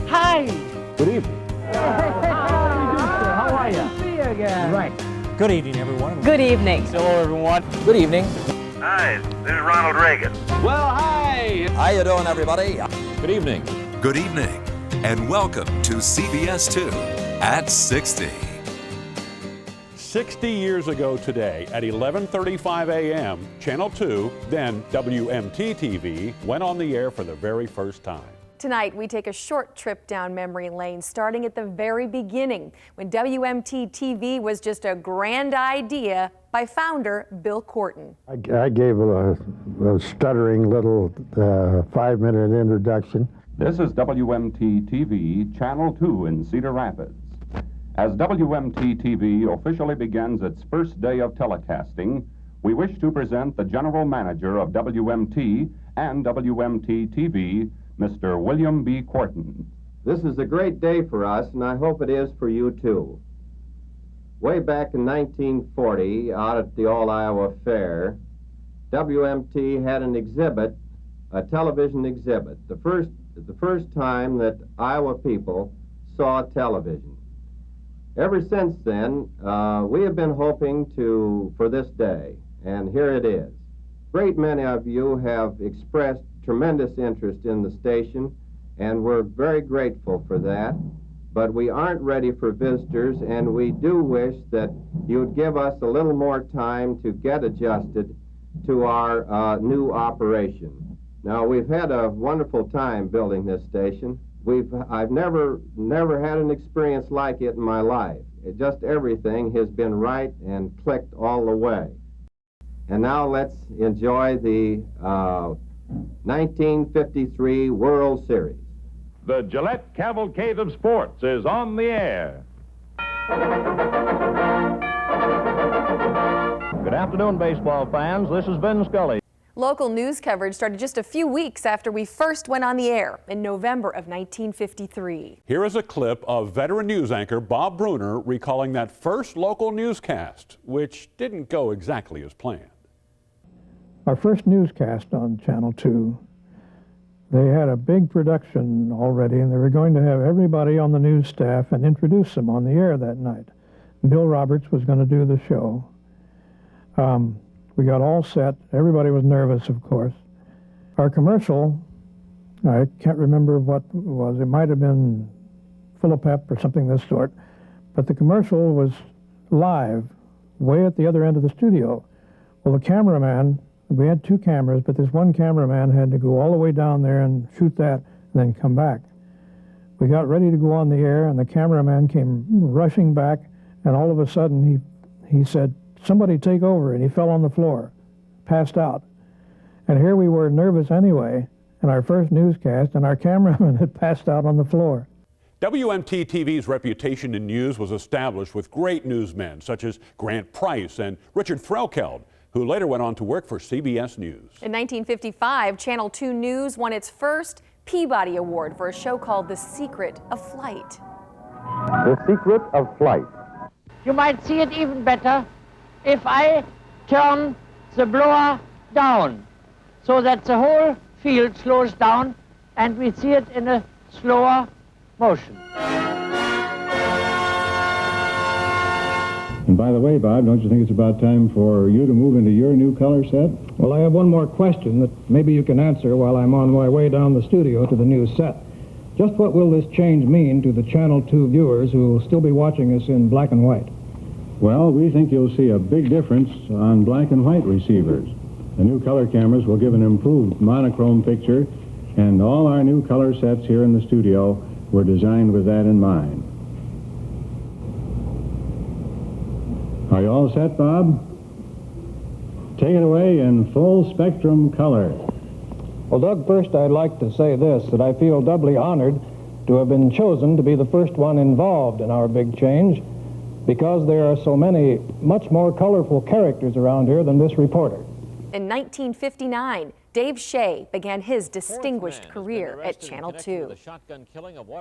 Hi. Good evening. How are you? See you again. Right. Good evening, everyone. Good evening. Hello, everyone. Good evening. Hi, this is Ronald Reagan. Well, hi. How you doing, everybody? Good evening. Good evening, and welcome to CBS 2 at 60. 60 years ago today, at 11:35 a.m., Channel 2, then WMT-TV, went on the air for the very first time. Tonight, we take a short trip down memory lane, starting at the very beginning, when WMT-TV was just a grand idea by founder Bill Korten. I gave a stuttering little 5-minute introduction. This is WMT-TV, Channel 2 in Cedar Rapids. As WMT-TV officially begins its first day of telecasting, we wish to present the General Manager of WMT and WMT-TV, Mr. William B. Korten. This is a great day for us, and I hope it is for you, too. Way back in 1940, out at the All-Iowa Fair, WMT had an exhibit, a television exhibit, the first time that Iowa people saw television. Ever since then, we have been hoping for this day, and here it is. Great many of you have expressed tremendous interest in the station, and we're very grateful for that. But we aren't ready for visitors, and we do wish that you'd give us a little more time to get adjusted to our new operation. Now, we've had a wonderful time building this station. I've never had an experience like it in my life. Just everything has been right and clicked all the way. And now let's enjoy the 1953 World Series. The Gillette Cavalcade of Sports is on the air. Good afternoon, baseball fans. This is Vin Scully. Local news coverage started just a few weeks after we first went on the air in November of 1953. Here is a clip of veteran news anchor Bob Bruner recalling that first local newscast, which didn't go exactly as planned. Our first newscast on Channel 2, they had a big production already, and they were going to have everybody on the news staff and introduce them on the air that night. Bill Roberts was going to do the show. We got all set. Everybody was nervous, of course. Our commercial, I can't remember what it was. It might have been Full of Pep or something of this sort. But the commercial was live, way at the other end of the studio. Well, the cameraman, we had 2 cameras, but this one cameraman had to go all the way down there and shoot that and then come back. We got ready to go on the air, and the cameraman came rushing back, and all of a sudden he said, "Somebody take over," and he fell on the floor, passed out. And here we were, nervous anyway, in our first newscast, and our cameraman had passed out on the floor. WMT-TV's reputation in news was established with great newsmen such as Grant Price and Richard Frelkeld, who later went on to work for CBS News. In 1955, Channel 2 News won its first Peabody Award for a show called The Secret of Flight. The Secret of Flight. You might see it even better if I turn the blower down so that the whole field slows down and we see it in a slower motion. And by the way, Bob, don't you think it's about time for you to move into your new color set? Well, I have one more question that maybe you can answer while I'm on my way down the studio to the new set. Just what will this change mean to the Channel 2 viewers who will still be watching us in black and white? Well, we think you'll see a big difference on black and white receivers. The new color cameras will give an improved monochrome picture, and all our new color sets here in the studio were designed with that in mind. Are you all set, Bob? Take it away in full spectrum color. Well, Doug, first I'd like to say this, that I feel doubly honored to have been chosen to be the first one involved in our big change, because there are so many much more colorful characters around here than this reporter. In 1959, Dave Shea began his distinguished career at Channel 2.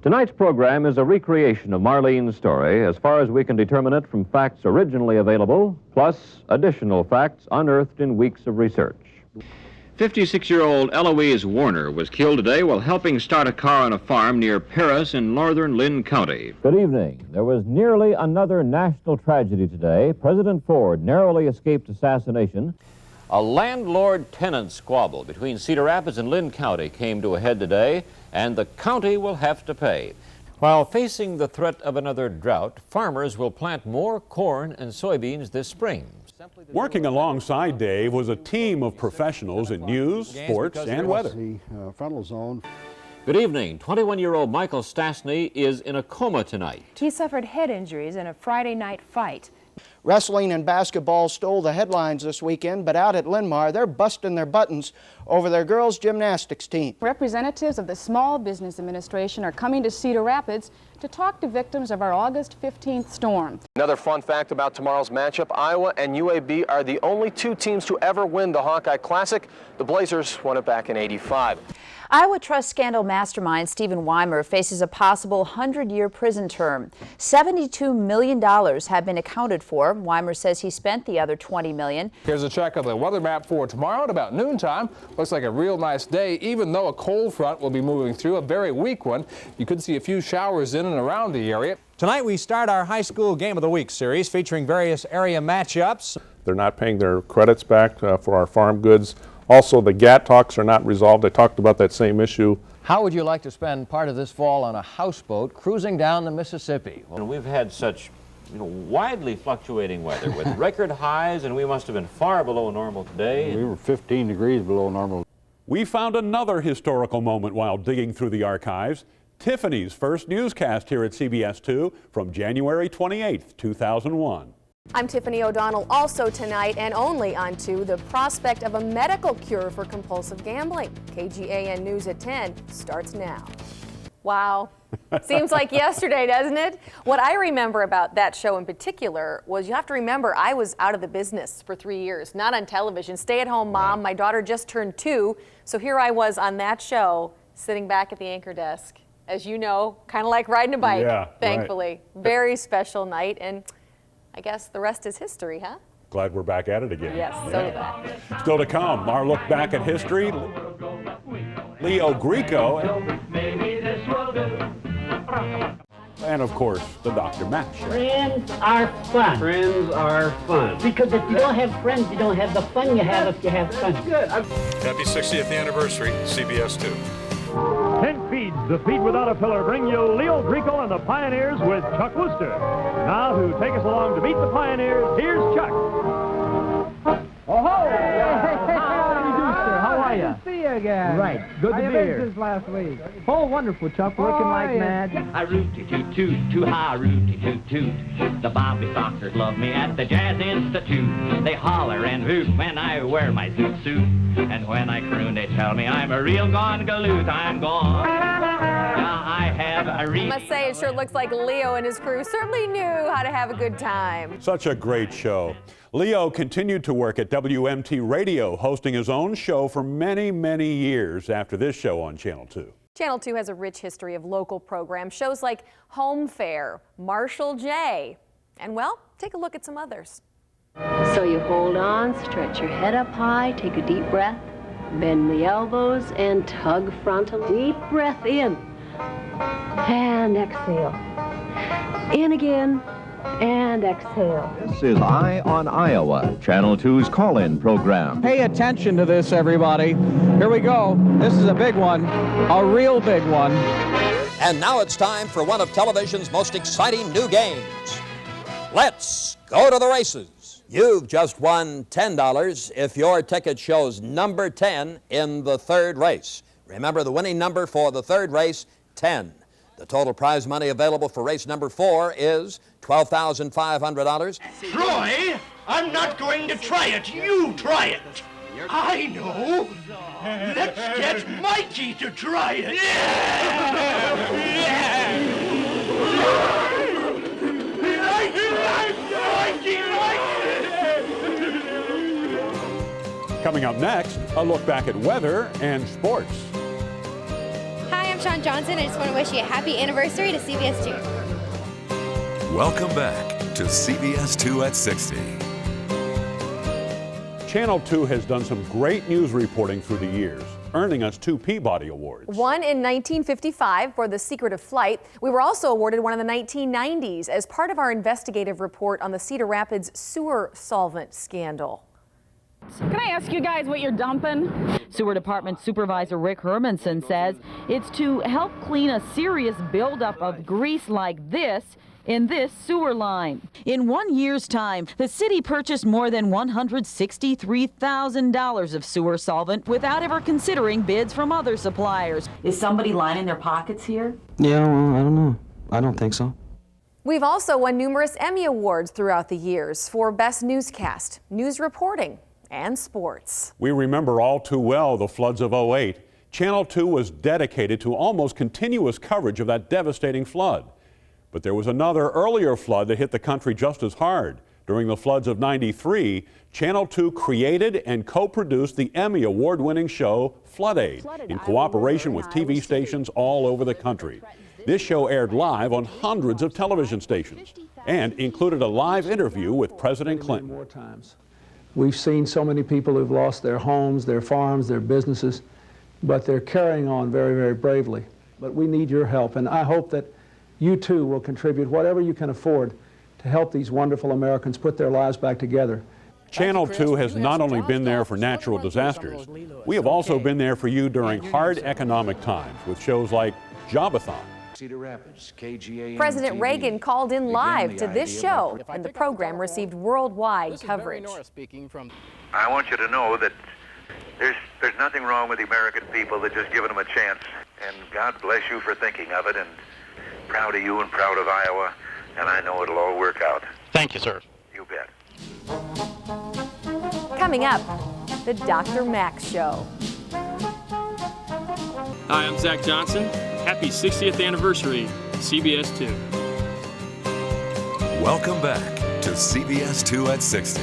Tonight's program is a recreation of Marlene's story as far as we can determine it from facts originally available, plus additional facts unearthed in weeks of research. 56-year-old Eloise Warner was killed today while helping start a car on a farm near Paris in northern Lynn County. Good evening. There was nearly another national tragedy today. President Ford narrowly escaped assassination. A landlord-tenant squabble between Cedar Rapids and Lynn County came to a head today, and the county will have to pay. While facing the threat of another drought, farmers will plant more corn and soybeans this spring. Working alongside Dave was a team of professionals in news, sports, and weather. Good evening. 21-year-old Michael Stastny is in a coma tonight. He suffered head injuries in a Friday night fight. Wrestling and basketball stole the headlines this weekend, but out at Linmar, they're busting their buttons over their girls' gymnastics team. Representatives of the Small Business Administration are coming to Cedar Rapids to talk to victims of our August 15th storm. Another fun fact about tomorrow's matchup, Iowa and UAB are the only two teams to ever win the Hawkeye Classic. The Blazers won it back in '85. Iowa Trust scandal mastermind Stephen Weimer faces a possible 100-year prison term. $72 million have been accounted for. Weimer says he spent the other $20 million. Here's a check of the weather map for tomorrow at about noontime. Looks like a real nice day, even though a cold front will be moving through, a very weak one. You could see a few showers in and around the area. Tonight we start our High School Game of the Week series featuring various area matchups. They're not paying their credits back for our farm goods. Also, the GATT talks are not resolved. I talked about that same issue. How would you like to spend part of this fall on a houseboat cruising down the Mississippi? Well, we've had such widely fluctuating weather with record highs, and we must have been far below normal today. We were 15 degrees below normal. We found another historical moment while digging through the archives. Tiffany's first newscast here at CBS 2 from January 28th, 2001. I'm Tiffany O'Donnell. Also tonight and only on 2, the prospect of a medical cure for compulsive gambling. KGAN News at 10 starts now. Wow. Seems like yesterday, doesn't it? What I remember about that show in particular was, you have to remember, I was out of the business for 3 years, not on television, stay-at-home mom. My daughter just turned 2, so here I was on that show, sitting back at the anchor desk. As you know, kind of like riding a bike, thankfully. Right. Very special night, and I guess the rest is history, huh? Glad we're back at it again. Yes, so glad. Still to come, our look back at history. Leo Greco. And of course, the Dr. Matt Show. Friends are fun. Friends are fun. Because if you don't have friends, you don't have the fun you have if you have fun. Good. Happy 60th anniversary, CBS 2. 10 feeds, the feed without a pillar, bring you Leo Greco and the Pioneers with Chuck Wooster. Now to take us along to meet the Pioneers, here's Chuck. Oh, how are you? Good to see you again. Right. Good to be here. Since last week. Oh, wonderful, Chuck. Working like mad. I rooty toot toot, too high rooty toot toot. The Bobby Soxers love me at the Jazz Institute. They holler and hoot when I wear my zoot suit. And when I croon, they tell me I'm a real gone galoot. I'm gone. I have a I must say, it sure looks like Leo and his crew certainly knew how to have a good time. Such a great show. Leo continued to work at WMT Radio, hosting his own show for many, many years after this show on Channel 2. Channel 2 has a rich history of local programs, shows like Home Fair, Marshall J. And well, take a look at some others. So you hold on, stretch your head up high, take a deep breath, bend the elbows and tug frontal. Deep breath in and exhale. In again and exhale. This is Eye on Iowa, Channel 2's call-in program. Pay attention to this, everybody. Here we go. This is a big one, a real big one. And now it's time for one of television's most exciting new games. Let's go to the races. You've just won $10 if your ticket shows number 10 in the third race. Remember the winning number for the third race, 10. The total prize money available for race number 4 is $12,500. Troy, I'm not going to try it. You try it. I know. Let's get Mikey to try it. Coming up next, a look back at weather and sports. Hi, I'm Sean Johnson. I just want to wish you a happy anniversary to CBS 2. Welcome back to CBS 2 at 60. Channel 2 has done some great news reporting through the years, earning us 2 Peabody Awards. One in 1955 for The Secret of Flight. We were also awarded one in the 1990s as part of our investigative report on the Cedar Rapids sewer solvent scandal. Can I ask you guys what you're dumping? Sewer Department Supervisor Rick Hermanson says it's to help clean a serious buildup of grease like this in this sewer line. In 1 year's time, the city purchased more than $163,000 of sewer solvent without ever considering bids from other suppliers. Is somebody lining their pockets here? Yeah, well, I don't know. I don't think so. We've also won numerous Emmy Awards throughout the years for Best Newscast, News Reporting, and Sports. We remember all too well the floods of '08. Channel 2 was dedicated to almost continuous coverage of that devastating flood. But there was another earlier flood that hit the country just as hard. During the floods of '93, Channel 2 created and co-produced the Emmy Award-winning show Flood Aid in cooperation with TV stations all over the country. This show aired live on hundreds of television stations and included a live interview with President Clinton. We've seen so many people who've lost their homes, their farms, their businesses, but they're carrying on very, very bravely. But we need your help, and I hope that you too will contribute whatever you can afford to help these wonderful Americans put their lives back together. Channel 2 has not only been there for natural disasters, we have also been there for you during hard economic times with shows like Jobathon. Cedar Rapids, KGAN President TV Reagan called in live began to the this idea show, and the program received worldwide coverage. I want you to know that there's nothing wrong with the American people. They're just giving them a chance. And God bless you for thinking of it, and proud of you and proud of Iowa, and I know it'll all work out. Thank you, sir. You bet. Coming up, the Dr. Max Show. Hi, I'm Zach Johnson. Happy 60th anniversary, CBS 2. Welcome back to CBS 2 at 60.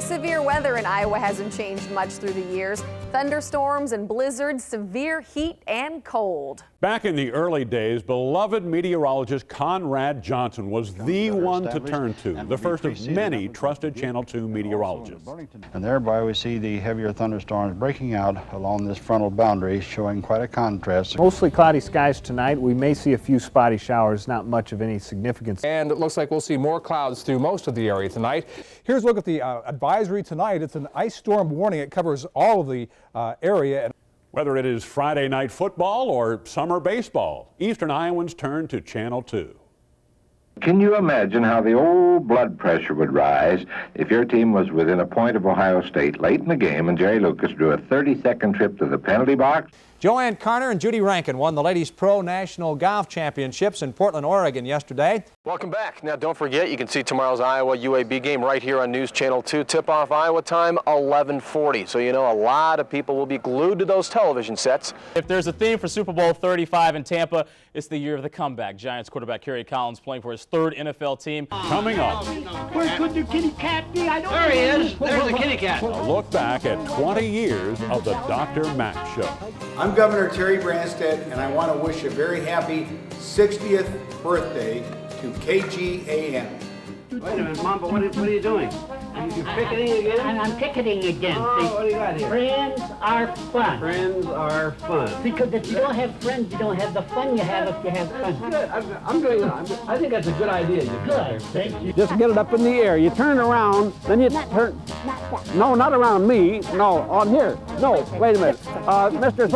Severe weather in Iowa hasn't changed much through the years. Thunderstorms and blizzards, severe heat and cold. Back in the early days, beloved meteorologist Conrad Johnson was the one to turn to, the first of many trusted Channel 2 meteorologists. And thereby we see the heavier thunderstorms breaking out along this frontal boundary, showing quite a contrast. Mostly cloudy skies tonight. We may see a few spotty showers, not much of any significance. And it looks like we'll see more clouds through most of the area tonight. Here's a look at the advisory tonight. It's an ice storm warning. It covers all of the area. Whether it is Friday night football or summer baseball, Eastern Iowans turn to Channel 2. Can you imagine how the old blood pressure would rise if your team was within a point of Ohio State late in the game and Jerry Lucas drew a 30-second trip to the penalty box? Joanne Carner and Judy Rankin won the Ladies Pro National Golf Championships in Portland, Oregon yesterday. Welcome back. Now, don't forget, you can see tomorrow's Iowa UAB game right here on News Channel 2. Tip-off Iowa time, 11:40. So you know a lot of people will be glued to those television sets. If there's a theme for Super Bowl 35 in Tampa, it's the year of the comeback. Giants quarterback Kerry Collins playing for his third NFL team. Coming up. Where could the kitty cat be? I don't There he know. is. There's the kitty cat. A look back at 20 years of the Dr. Max Show. I'm Governor Terry Branstad, and I want to wish a very happy 60th birthday to KGAN. Wait a minute, Mambo, what are you doing? You picketing again? I'm picketing again. Oh, what do you got here? Friends are fun. Friends are fun. Because if you don't have friends, you don't have the fun you have if you have fun. Good. I'm doing it. I think that's a good idea. Good. Thank you. Just get it up in the air. You turn around, then you turn. No, not around me. No, on here. No, wait a minute. Mr.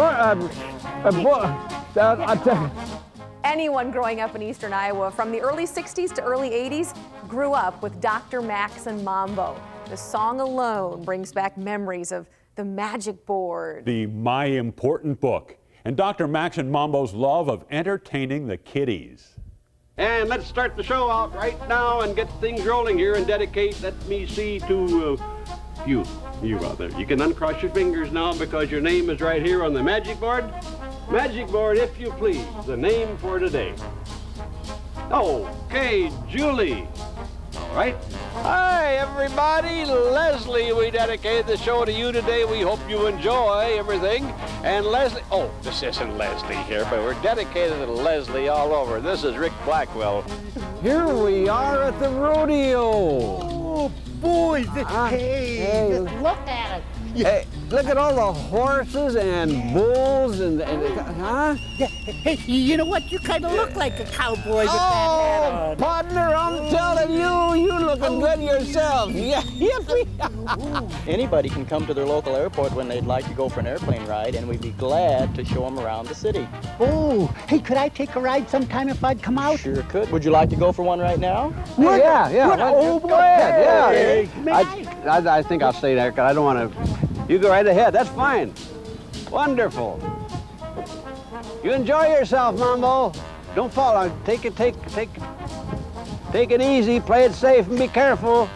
Anyone growing up in Eastern Iowa from the early 60s to early 80s grew up with Dr. Max and Mambo. The song alone brings back memories of the magic board, the My Important Book, and Dr. Max and Mambo's love of entertaining the kiddies. And let's start the show out right now and get things rolling here and dedicate, let me see, to you out there. You can uncross your fingers now because your name is right here on the magic board. Magic board, if you please, the name for today. Okay, Julie. All right. Hi, everybody. Leslie, we dedicated the show to you today. We hope you enjoy everything. And Leslie, oh, this isn't Leslie here, but we're dedicated to Leslie all over. This is Rick Blackwell. Here we are at the rodeo. boys. Hey, just look at it. Hey, look at all the horses and bulls and huh? Yeah. Hey, you know what? You kind of look like a cowboy with that hat on. Partner, I'm telling you looking good yourself. Yeah, yippee. Anybody can come to their local airport when they'd like to go for an airplane ride, and we'd be glad to show them around the city. Oh, hey, could I take a ride sometime if I'd come out? Sure could. Would you like to go for one right now? Yeah. Oh, boy. Go ahead. Hey, I think I'll stay there because I don't want to. You go right ahead. That's fine. Wonderful. You enjoy yourself, Mambo. Don't fall on. Take it easy. Play it safe and be careful.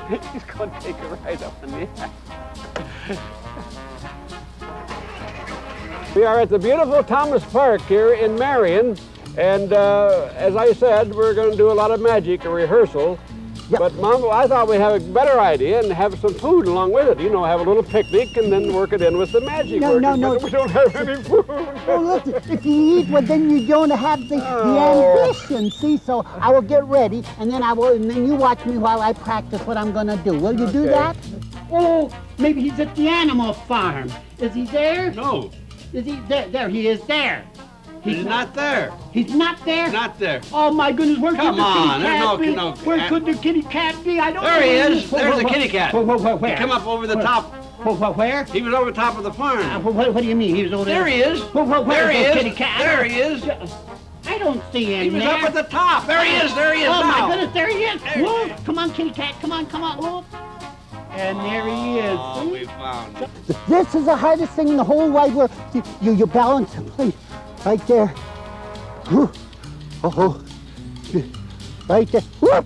He's going to take a ride up in the air. We are at the beautiful Thomas Park here in Marion, and as I said, we're going to do a lot of magic, a rehearsal. Yep. But Mambo, I thought we'd have a better idea and have some food along with it. You know, have a little picnic and then work it in with the magic. No. But we don't have any food. Oh, look, if you eat, well, then you don't have the ambition. See, so I will get ready, and then you watch me while I practice what I'm going to do. Will you do that? Oh, maybe he's at the animal farm. Is he there? No. Is he there? There he is. There. He's not there. He's not there? Not there. Oh, my goodness, where could the kitty cat be? No. Where could the kitty cat be? I don't know. There he is. There's the kitty cat. Where? He come up over the top. Where? He was over the top of the farm. What do you mean? He was over there? There he is. There he is. Kitty cat? There he is. I don't see him. He was up at the top. There he is. There he is now. now. Oh, my goodness, there he is. Whoa. Come on, kitty cat. Come on. Whoa. And there he is. Oh, we found him. This is the hardest thing in the whole wide world. You balance him, please. Right there. Oh. Right there. Whoop.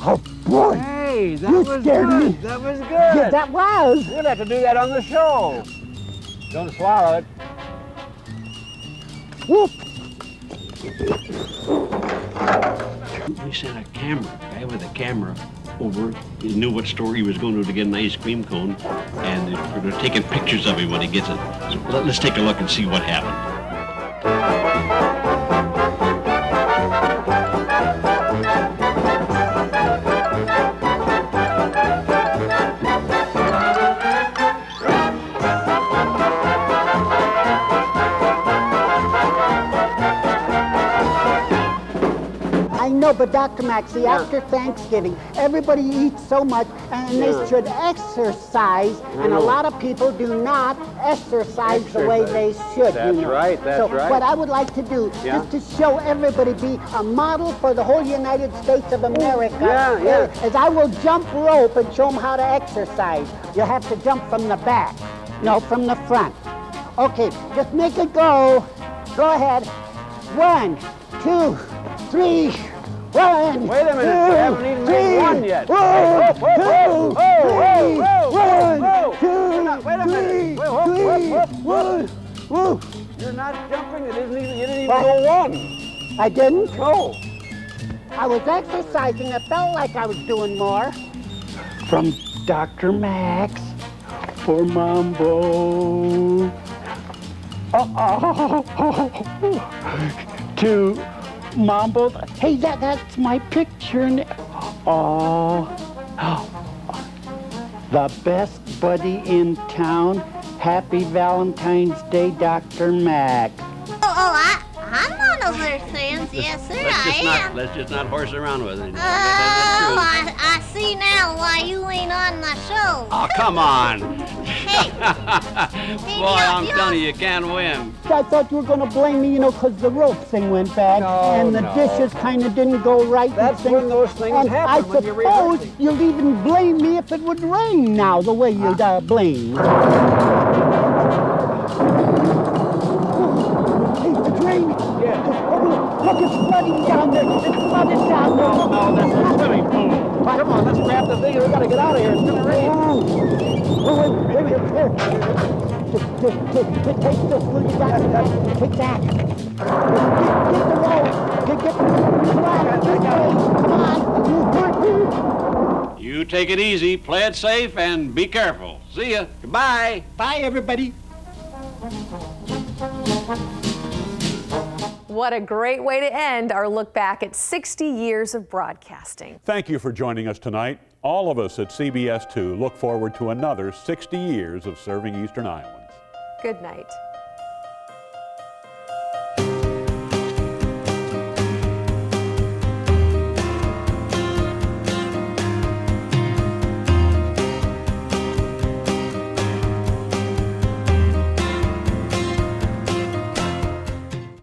Oh, boy. Hey, that you was scared good. Me. That was good. Yeah, that was. We'll have to do that on the show. Don't swallow it. Whoop. We sent a guy with a camera over. He knew what store he was going to get an ice cream cone, and they're taking pictures of him when he gets it. So let's take a look and see what happened. I know, but Dr. Maxey, after Thanksgiving, everybody eats so much, and they should exercise, and a lot of people do not exercise the way they should. That's right, so what I would like to do is to show everybody, be a model for the whole United States of America. As I will jump rope and show them how to exercise. You'll have to jump from the back, no, from the front. Okay, just make it go. Go ahead. 1, 2, 3. 1, Wait a minute, we haven't even made one yet. Whoa. You're not jumping, you didn't even go one. I didn't? No. I was exercising, it felt like I was doing more. From Dr. Max for Mambo. To Mambo. Hey, that's my picture. The best buddy in town. Happy Valentine's Day, Dr. Max. I'm one of their fans. Yes, sir, I am. Let's just not horse around with it. I see now why you ain't on the show. Oh, come on. Hey. Boy, I'm telling you, you can't win. I thought you were going to blame me, because the rope thing went bad and the dishes kind of didn't go right. That's when those things happen. I suppose you'll even blame me if it would rain now, the way you blame. It's raining. Look, it's flooding down there. It's flooded down there. No, that's a swimming pool. Come on, let's grab the thing. We got to get out of here. It's going to rain. Wait, here. Take this, will you, Dr. Max? Take that. Get the rope. Get the Come on. You take it easy, play it safe, and be careful. See ya. Goodbye. Bye, everybody. What a great way to end our look back at 60 years of broadcasting. Thank you for joining us tonight. All of us at CBS 2 look forward to another 60 years of serving Eastern Iowans. Good night.